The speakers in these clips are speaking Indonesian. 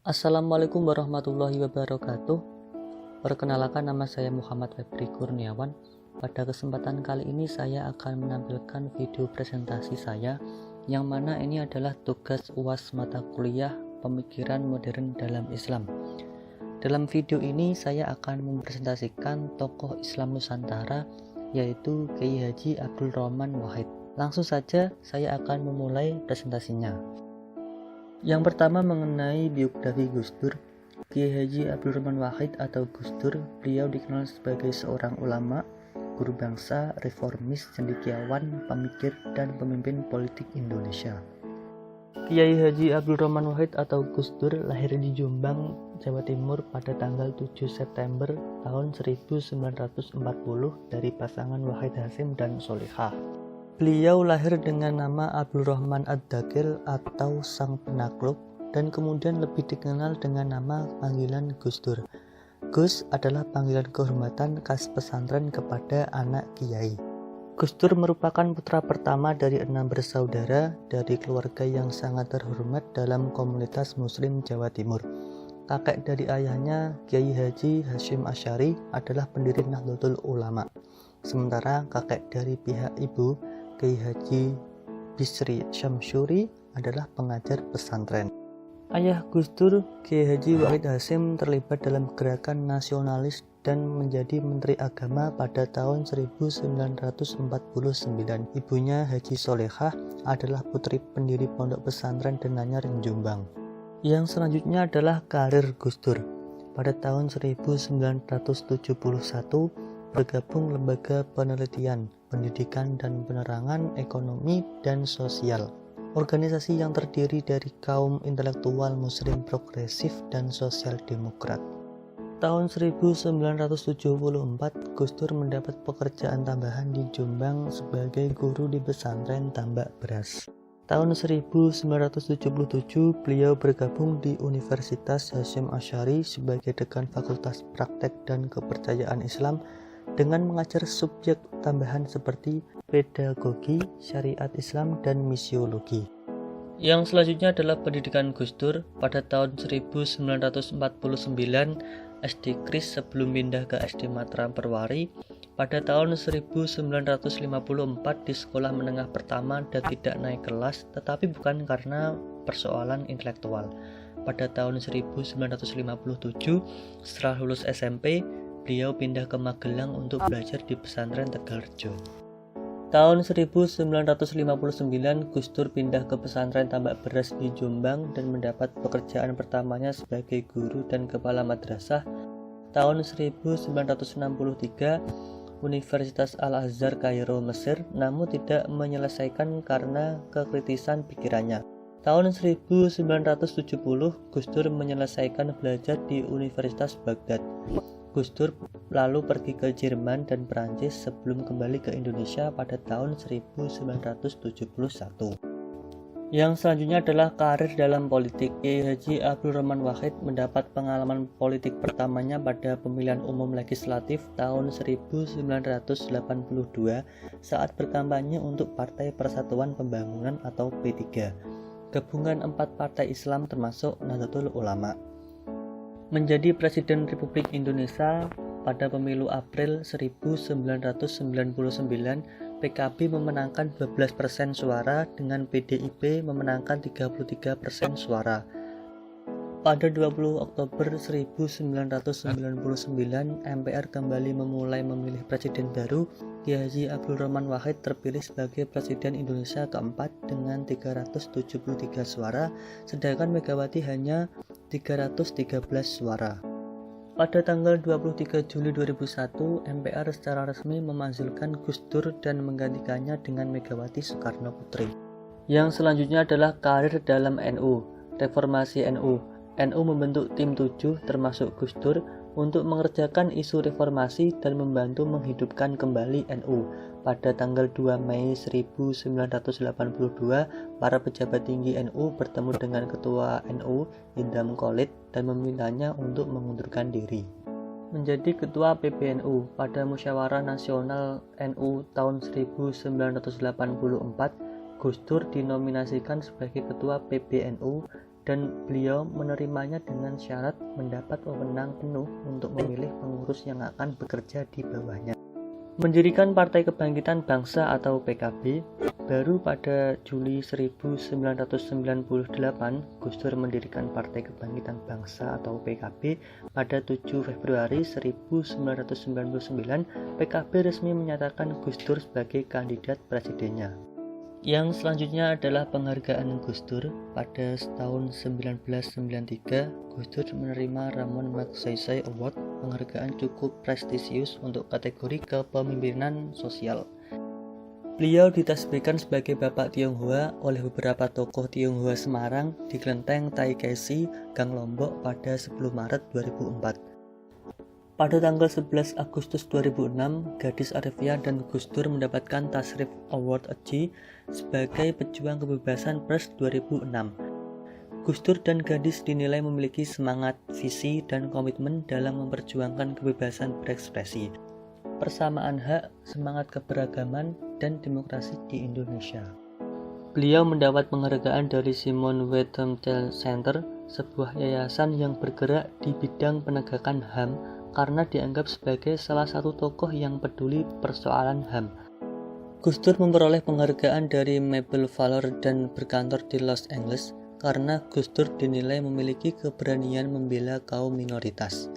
Assalamualaikum warahmatullahi wabarakatuh. Perkenalkan, nama saya Muhammad Febri Kurniawan. Pada kesempatan kali ini saya akan menampilkan video presentasi saya, yang mana ini adalah tugas UAS mata kuliah Pemikiran Modern dalam Islam. Dalam video ini saya akan mempresentasikan tokoh Islam Nusantara, yaitu Kiai Haji Abdul Rahman Wahid. Langsung saja saya akan memulai presentasinya. Yang pertama, mengenai biografi Gus Dur. Kiai Haji Abdul Rahman Wahid atau Gus Dur, beliau dikenal sebagai seorang ulama, guru bangsa, reformis, cendekiawan, pemikir, dan pemimpin politik Indonesia. Kiai Haji Abdul Rahman Wahid atau Gus Dur lahir di Jombang, Jawa Timur pada tanggal 7 September tahun 1940 dari pasangan Wahid Hasyim dan Solihah. Beliau lahir dengan nama Abdul Rahman Ad-Dakil atau Sang Penakluk, dan kemudian lebih dikenal dengan nama panggilan Gus Dur. Gus adalah panggilan kehormatan khas pesantren kepada anak kiai. Gus Dur merupakan putra pertama dari 6 bersaudara dari keluarga yang sangat terhormat dalam komunitas Muslim Jawa Timur. Kakek dari ayahnya, Kiai Haji Hasyim Asy'ari, adalah pendiri Nahdlatul Ulama. Sementara kakek dari pihak ibu, Kiai Haji Bisri Syamsuri, adalah pengajar pesantren. Ayah Gus Dur, Kiai Haji Wahid Hasyim, terlibat dalam gerakan nasionalis dan menjadi Menteri Agama pada tahun 1949. Ibunya Haji Solehah adalah putri pendiri Pondok Pesantren Denanyar Jombang. Yang selanjutnya adalah karir Gus Dur. Pada tahun 1971 bergabung Lembaga Penelitian, Pendidikan dan Penerangan Ekonomi dan Sosial, organisasi yang terdiri dari kaum intelektual Muslim progresif dan sosial demokrat. Tahun 1974, Gus Dur mendapat pekerjaan tambahan di Jombang sebagai guru di pesantren Tambak Beras. Tahun 1977, beliau bergabung di Universitas Hasyim Asy'ari sebagai dekan Fakultas Praktek dan Kepercayaan Islam dengan mengajar subjek tambahan seperti pedagogi, syariat Islam, dan misiologi. Yang selanjutnya adalah pendidikan Gus Dur. Pada tahun 1949, SD Kris sebelum pindah ke SD Mataram Perwari. Pada tahun 1954 di sekolah menengah pertama dan tidak naik kelas, tetapi bukan karena persoalan intelektual. Pada tahun 1957, setelah lulus SMP, beliau pindah ke Magelang untuk belajar di pesantren Tegalrejo. Tahun 1959, Gus Dur pindah ke pesantren Tambak Beras di Jombang dan mendapat pekerjaan pertamanya sebagai guru dan kepala madrasah. Tahun 1963, Universitas Al-Azhar Kairo, Mesir, namun tidak menyelesaikan karena kekritisan pikirannya. Tahun 1970, Gus Dur menyelesaikan belajar di Universitas Baghdad. Gus Dur lalu pergi ke Jerman dan Perancis sebelum kembali ke Indonesia pada tahun 1971. Yang selanjutnya adalah karir dalam politik. Kiai Haji Abdul Rahman Wahid mendapat pengalaman politik pertamanya pada pemilihan umum legislatif tahun 1982 saat berkampanye untuk Partai Persatuan Pembangunan atau P3, gabungan 4 partai Islam termasuk Nahdlatul Ulama. Menjadi Presiden Republik Indonesia pada pemilu April 1999, PKB memenangkan 12% suara dengan PDIP memenangkan 33% suara. Pada 20 Oktober 1999, MPR kembali memulai memilih presiden baru. Kiai Haji Abdul Rahman Wahid terpilih sebagai Presiden Indonesia keempat dengan 373 suara, sedangkan Megawati hanya 313 suara. Pada tanggal 23 Juli 2001, MPR secara resmi memanggilkan Gus Dur dan menggantikannya dengan Megawati Soekarno Putri. Yang selanjutnya adalah karir dalam NU. Reformasi NU. NU membentuk tim 7 termasuk Gus Dur untuk mengerjakan isu reformasi dan membantu menghidupkan kembali NU. Pada tanggal 2 Mei 1982, para pejabat tinggi NU bertemu dengan Ketua NU, Idham Khalid, dan memintanya untuk mengundurkan diri. Menjadi Ketua PBNU pada Musyawarah Nasional NU tahun 1984, Gus Dur dinominasikan sebagai Ketua PBNU dan beliau menerimanya dengan syarat mendapat wewenang penuh untuk memilih pengurus yang akan bekerja di bawahnya. Mendirikan Partai Kebangkitan Bangsa atau PKB, baru pada Juli 1998 Gus Dur mendirikan Partai Kebangkitan Bangsa atau PKB. Pada 7 Februari 1999 PKB resmi menyatakan Gus Dur sebagai kandidat presidennya. Yang selanjutnya adalah penghargaan Gus Dur. Pada tahun 1993, Gus Dur menerima Ramon Magsaysay Award, penghargaan cukup prestisius untuk kategori kepemimpinan sosial. Beliau ditasbihkan sebagai Bapak Tionghoa oleh beberapa tokoh Tionghoa Semarang di Kelenteng Taikesi, Gang Lombok pada 10 Maret 2004. Pada tanggal 11 Agustus 2006, Gadis Arifia dan Gus Dur mendapatkan Tasrif Award AJ sebagai pejuang kebebasan pers 2006. Gus Dur dan Gadis dinilai memiliki semangat, visi, dan komitmen dalam memperjuangkan kebebasan berekspresi, persamaan hak, semangat keberagaman, dan demokrasi di Indonesia. Beliau mendapat penghargaan dari Simon Wiesenthal Center, sebuah yayasan yang bergerak di bidang penegakan HAM, karena dianggap sebagai salah satu tokoh yang peduli persoalan HAM. Gus Dur memperoleh penghargaan dari Mabel Valor dan berkantor di Los Angeles karena Gus Dur dinilai memiliki keberanian membela kaum minoritas.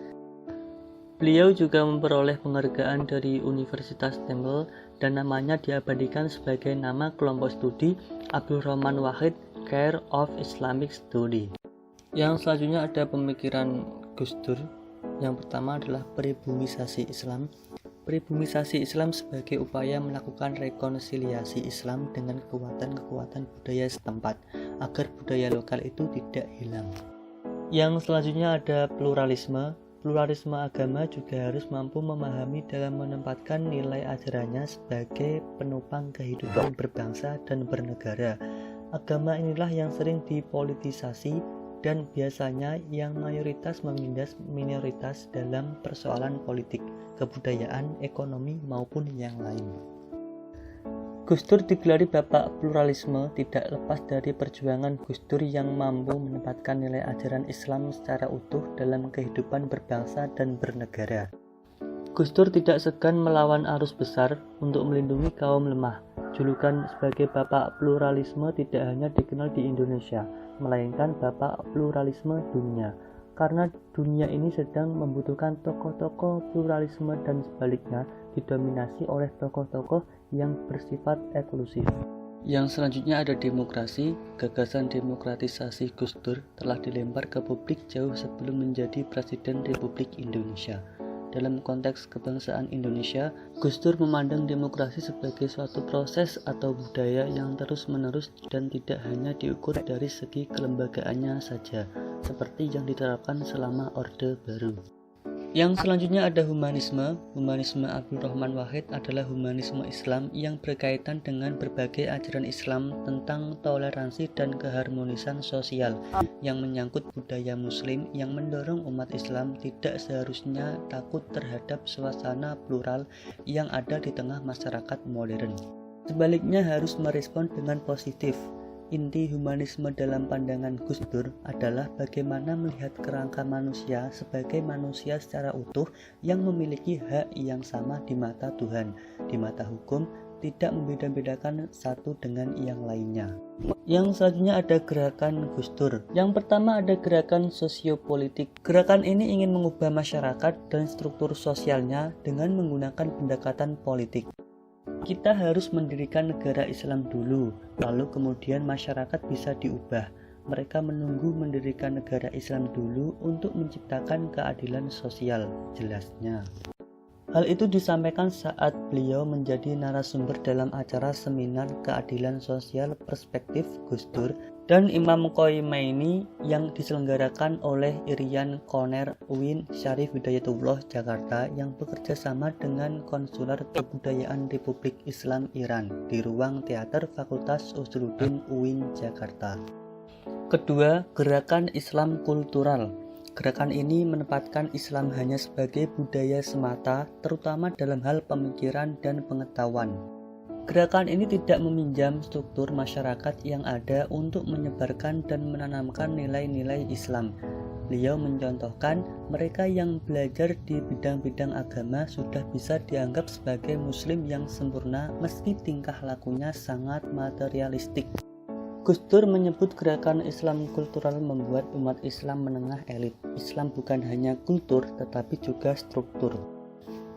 Beliau juga memperoleh penghargaan dari Universitas Temple dan namanya diabadikan sebagai nama kelompok studi Abdul Rahman Wahid Care of Islamic Study. Yang selanjutnya ada pemikiran Gus Dur. Yang pertama adalah peribumisasi Islam. Peribumisasi Islam sebagai upaya melakukan rekonsiliasi Islam dengan kekuatan-kekuatan budaya setempat agar budaya lokal itu tidak hilang. Yang selanjutnya ada pluralisme. Pluralisme agama juga harus mampu memahami dalam menempatkan nilai ajarannya sebagai penopang kehidupan berbangsa dan bernegara. Agama inilah yang sering dipolitisasi dan biasanya yang mayoritas menindas minoritas dalam persoalan politik, kebudayaan, ekonomi, maupun yang lain. Gus Dur digelari Bapak Pluralisme tidak lepas dari perjuangan Gus Dur yang mampu menempatkan nilai ajaran Islam secara utuh dalam kehidupan berbangsa dan bernegara. Gus Dur tidak segan melawan arus besar untuk melindungi kaum lemah. Julukan sebagai Bapak Pluralisme tidak hanya dikenal di Indonesia, melainkan Bapak Pluralisme dunia, karena dunia ini sedang membutuhkan tokoh-tokoh pluralisme dan sebaliknya didominasi oleh tokoh-tokoh yang bersifat eksklusif. Yang selanjutnya ada demokrasi. Gagasan demokratisasi Gus Dur telah dilempar ke publik jauh sebelum menjadi Presiden Republik Indonesia. Dalam konteks kebangsaan Indonesia, Gus Dur memandang demokrasi sebagai suatu proses atau budaya yang terus-menerus dan tidak hanya diukur dari segi kelembagaannya saja, seperti yang diterapkan selama Orde Baru. Yang selanjutnya ada humanisme. Humanisme Abdul Rahman Wahid adalah humanisme Islam yang berkaitan dengan berbagai ajaran Islam tentang toleransi dan keharmonisan sosial yang menyangkut budaya Muslim yang mendorong umat Islam tidak seharusnya takut terhadap suasana plural yang ada di tengah masyarakat modern. Sebaliknya harus merespon dengan positif. Inti humanisme dalam pandangan Gus Dur adalah bagaimana melihat kerangka manusia sebagai manusia secara utuh yang memiliki hak yang sama di mata Tuhan, di mata hukum, tidak membeda-bedakan satu dengan yang lainnya. Yang selanjutnya ada gerakan Gus Dur. Yang pertama ada gerakan sosiopolitik. Gerakan ini ingin mengubah masyarakat dan struktur sosialnya dengan menggunakan pendekatan politik. Kita harus mendirikan negara Islam dulu, lalu kemudian masyarakat bisa diubah. Mereka menunggu mendirikan negara Islam dulu untuk menciptakan keadilan sosial, jelasnya. Hal itu disampaikan saat beliau menjadi narasumber dalam acara seminar keadilan sosial perspektif Gus Dur dan Imam Khomeini yang diselenggarakan oleh Irian Koner UIN Syarif Hidayatullah Jakarta yang bekerja sama dengan Konsuler Kebudayaan Republik Islam Iran di ruang teater Fakultas Usuluddin UIN Jakarta. Kedua, gerakan Islam kultural. Gerakan ini menempatkan Islam hanya sebagai budaya semata, terutama dalam hal pemikiran dan pengetahuan. Gerakan ini tidak meminjam struktur masyarakat yang ada untuk menyebarkan dan menanamkan nilai-nilai Islam. Beliau mencontohkan mereka yang belajar di bidang-bidang agama sudah bisa dianggap sebagai muslim yang sempurna meski tingkah lakunya sangat materialistik. Gus Dur menyebut gerakan Islam kultural membuat umat Islam menengah elit. Islam bukan hanya kultur tetapi juga struktur.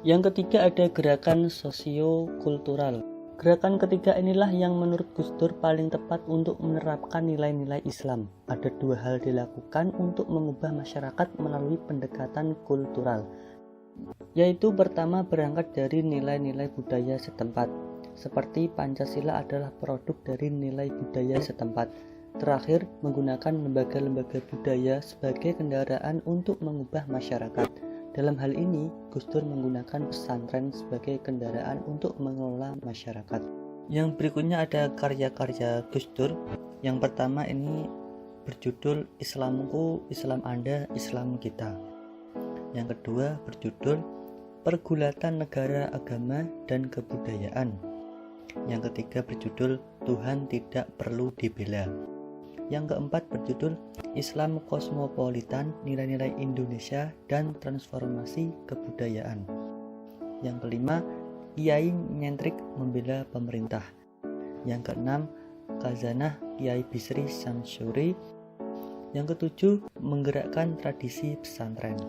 Yang ketiga ada gerakan sosio-kultural. Gerakan ketiga inilah yang menurut Gus Dur paling tepat untuk menerapkan nilai-nilai Islam. Ada dua hal dilakukan untuk mengubah masyarakat melalui pendekatan kultural, yaitu pertama berangkat dari nilai-nilai budaya setempat, seperti Pancasila adalah produk dari nilai budaya setempat. Terakhir, menggunakan lembaga-lembaga budaya sebagai kendaraan untuk mengubah masyarakat. Dalam hal ini, Gus Dur menggunakan pesantren sebagai kendaraan untuk mengelola masyarakat. Yang berikutnya ada karya-karya Gus Dur. Yang pertama ini berjudul Islamku, Islam Anda, Islam Kita. Yang kedua berjudul Pergulatan Negara, Agama, dan Kebudayaan. Yang ketiga berjudul Tuhan Tidak Perlu Dibela. Yang keempat berjudul Islam Kosmopolitan, Nilai-nilai Indonesia dan Transformasi Kebudayaan. Yang kelima, Kiai Nyentrik Membela Pemerintah. Yang keenam, Khazanah Kiai Bisri Samsuri. Yang ketujuh, Menggerakkan Tradisi Pesantren.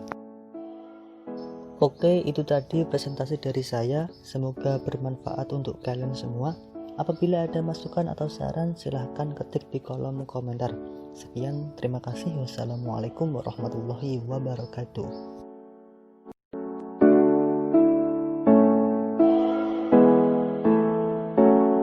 Oke, itu tadi presentasi dari saya. Semoga bermanfaat untuk kalian semua. Apabila ada masukan atau saran, silahkan ketik di kolom komentar. Sekian, terima kasih. Wassalamualaikum warahmatullahi wabarakatuh.